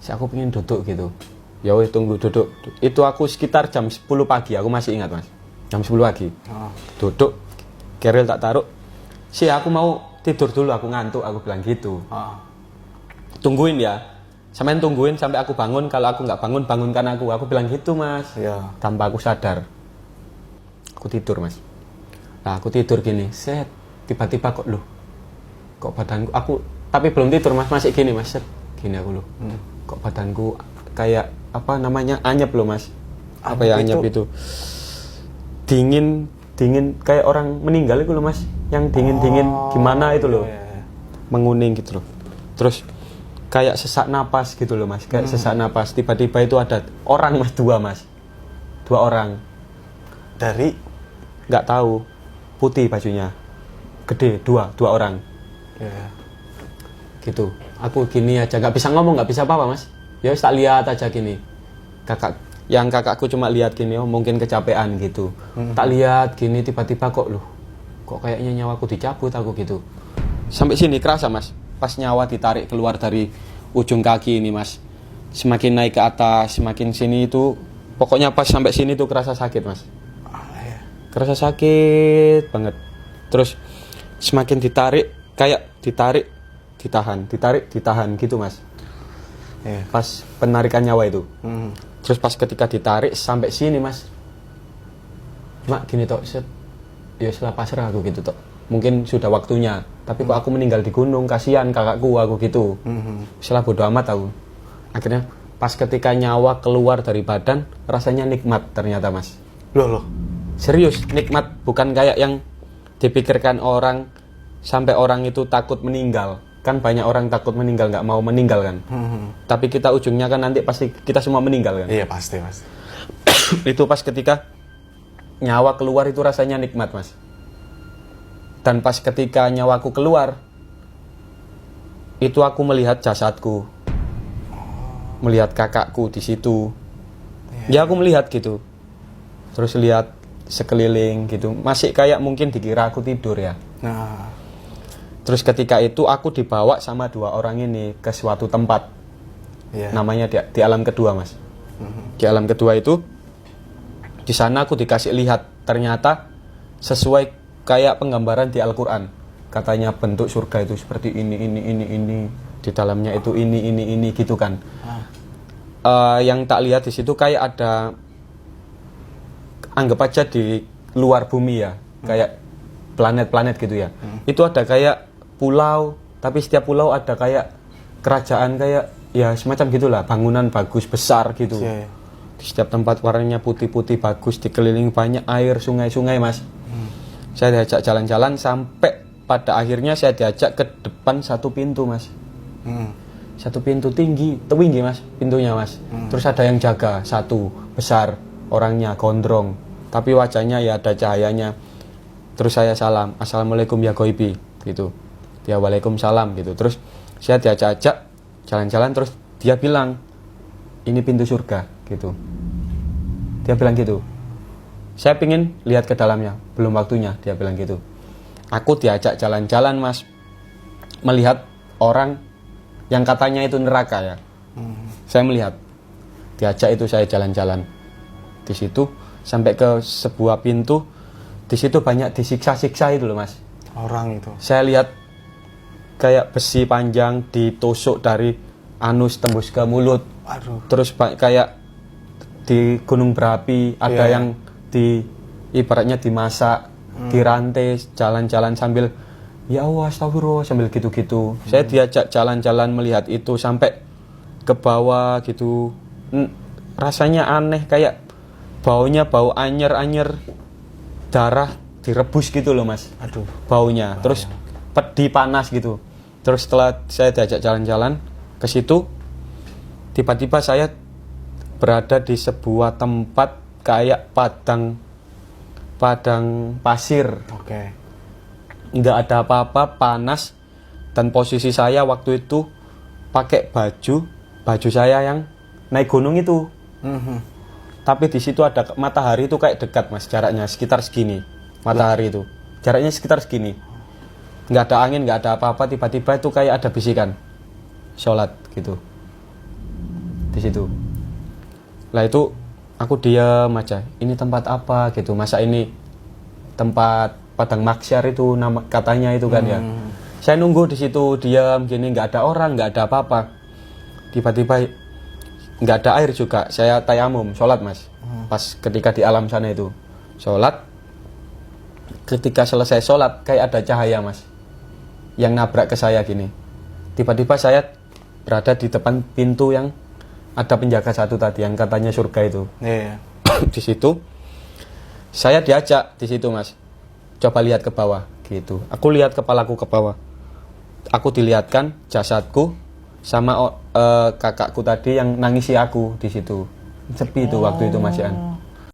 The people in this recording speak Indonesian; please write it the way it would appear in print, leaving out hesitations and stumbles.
aku pengen duduk gitu. Ya wes tunggu duduk. Itu aku sekitar jam 10 pagi, aku masih ingat mas. Jam 10 pagi. Duduk, keril tak taruh. Aku mau tidur dulu, aku ngantuk, aku bilang gitu. Tungguin ya. Sampai tungguin sampai aku bangun. Kalau aku nggak bangun, bangunkan aku. Aku bilang gitu mas. Iya. Tanpa aku sadar. Aku tidur mas. Nah aku tidur gini, set. Tiba-tiba kok kok badanku, tapi belum tidur mas, masih gini mas, set. Gini aku kok badanku kayak apa namanya, anyep loh mas. Apa ya anyep itu? Dingin kayak orang meninggal itu loh mas. Yang dingin gimana itu loh. Menguning gitu loh. Terus kayak sesak napas gitu loh mas, kayak sesak napas. Tiba-tiba itu ada orang mas, dua orang. Dari? Nggak tahu, putih bajunya, gede, dua orang. Gitu. Aku gini aja, nggak bisa ngomong, nggak bisa apa-apa mas. Ya tak lihat aja gini. Kakakku cuma lihat gini, oh mungkin kecapean gitu. Tak lihat gini, tiba-tiba kok kayaknya nyawaku dicabut aku gitu. Sampai sini kerasa mas, pas nyawa ditarik keluar dari ujung kaki ini mas. Semakin naik ke atas, semakin sini itu, pokoknya pas sampai sini tuh kerasa sakit mas. Kerasa sakit banget. Terus semakin ditarik, kayak ditahan gitu mas. Pas penarikan nyawa itu. Terus pas ketika ditarik sampai sini mas, cuma gini tok, set. Ya setelah pasrah aku gitu tok. Mungkin sudah waktunya, tapi kok aku meninggal di gunung, kasihan kakakku, aku gitu. Setelah bodo amat aku. Akhirnya pas ketika nyawa keluar dari badan, rasanya nikmat ternyata mas. Loh. Serius, nikmat, bukan kayak yang dipikirkan orang sampai orang itu takut meninggal. Kan banyak orang takut meninggal, nggak mau meninggal kan. Tapi kita ujungnya kan nanti pasti kita semua meninggal kan. Iya pasti. Itu pas ketika nyawa keluar itu rasanya nikmat mas. Dan pas ketika nyawaku keluar, itu aku melihat jasadku, melihat kakakku di situ. Ya aku melihat gitu. Terus lihat sekeliling gitu, masih kayak mungkin dikira aku tidur ya. Terus ketika itu aku dibawa sama dua orang ini ke suatu tempat. Namanya di alam kedua mas. Di alam kedua itu, di sana aku dikasih lihat, ternyata sesuai kayak penggambaran di Al-Quran. Katanya bentuk surga itu seperti ini, di dalamnya itu ini gitu kan. Yang tak lihat di situ kayak ada, anggap aja di luar bumi ya, kayak planet-planet gitu ya. Itu ada kayak pulau, tapi setiap pulau ada kayak kerajaan, kayak ya semacam gitulah, bangunan bagus besar gitu. Di setiap tempat warnanya putih-putih bagus, dikelilingi banyak air, sungai-sungai mas. Saya diajak jalan-jalan sampai pada akhirnya saya diajak ke depan satu pintu mas. Satu pintu tinggi mas, pintunya mas. Terus ada yang jaga, satu besar, orangnya gondrong, tapi wajahnya ya ada cahayanya. Terus saya salam, assalamualaikum ya goibi gitu. Dia waalaikumsalam gitu. Terus saya diajak-ajak jalan-jalan, terus dia bilang ini pintu surga gitu. Dia bilang gitu. Saya pingin lihat ke dalamnya, belum waktunya, dia bilang gitu. Aku diajak jalan-jalan mas, melihat orang yang katanya itu neraka ya. Saya melihat, diajak itu saya jalan-jalan di situ sampai ke sebuah pintu. Di situ banyak disiksa-siksa itu loh mas. Orang itu. Saya lihat kayak besi panjang ditusuk dari anus tembus ke mulut. Terus kayak di gunung berapi ada yang ibaratnya dimasak, dirantai, jalan-jalan sambil ya Allah astagfirullah sambil gitu-gitu. Saya diajak jalan-jalan melihat itu sampai ke bawah gitu. Rasanya aneh, kayak baunya bau anyer-anyer, darah direbus gitu loh mas. Baunya. Terus pedih panas gitu. Terus setelah saya diajak jalan-jalan ke situ, tiba-tiba saya berada di sebuah tempat kayak padang pasir. Nggak ada apa-apa, panas. Dan posisi saya waktu itu pakai baju saya yang naik gunung itu. Tapi di situ ada matahari itu kayak dekat mas, jaraknya sekitar segini. Matahari itu jaraknya sekitar segini. Nggak ada angin, nggak ada apa-apa. Tiba-tiba itu kayak ada bisikan sholat gitu. di situ. Lah itu aku diam aja. Ini tempat apa gitu? Masa ini tempat padang mahsyar itu nama katanya itu kan ya. Saya nunggu di situ diam gini, nggak ada orang, nggak ada apa-apa. Tiba-tiba nggak ada air juga. Saya tayamum, sholat mas. Pas ketika di alam sana itu sholat. Ketika selesai sholat kayak ada cahaya mas, yang nabrak ke saya gini. Tiba-tiba saya berada di depan pintu yang ada penjaga satu tadi yang katanya surga itu. Iya. Di situ saya diajak di situ mas, coba lihat ke bawah gitu. Aku lihat kepalaku ke bawah, aku dilihatkan jasadku sama kakakku tadi yang nangisi aku di situ. Sepi itu waktu itu mas Ian.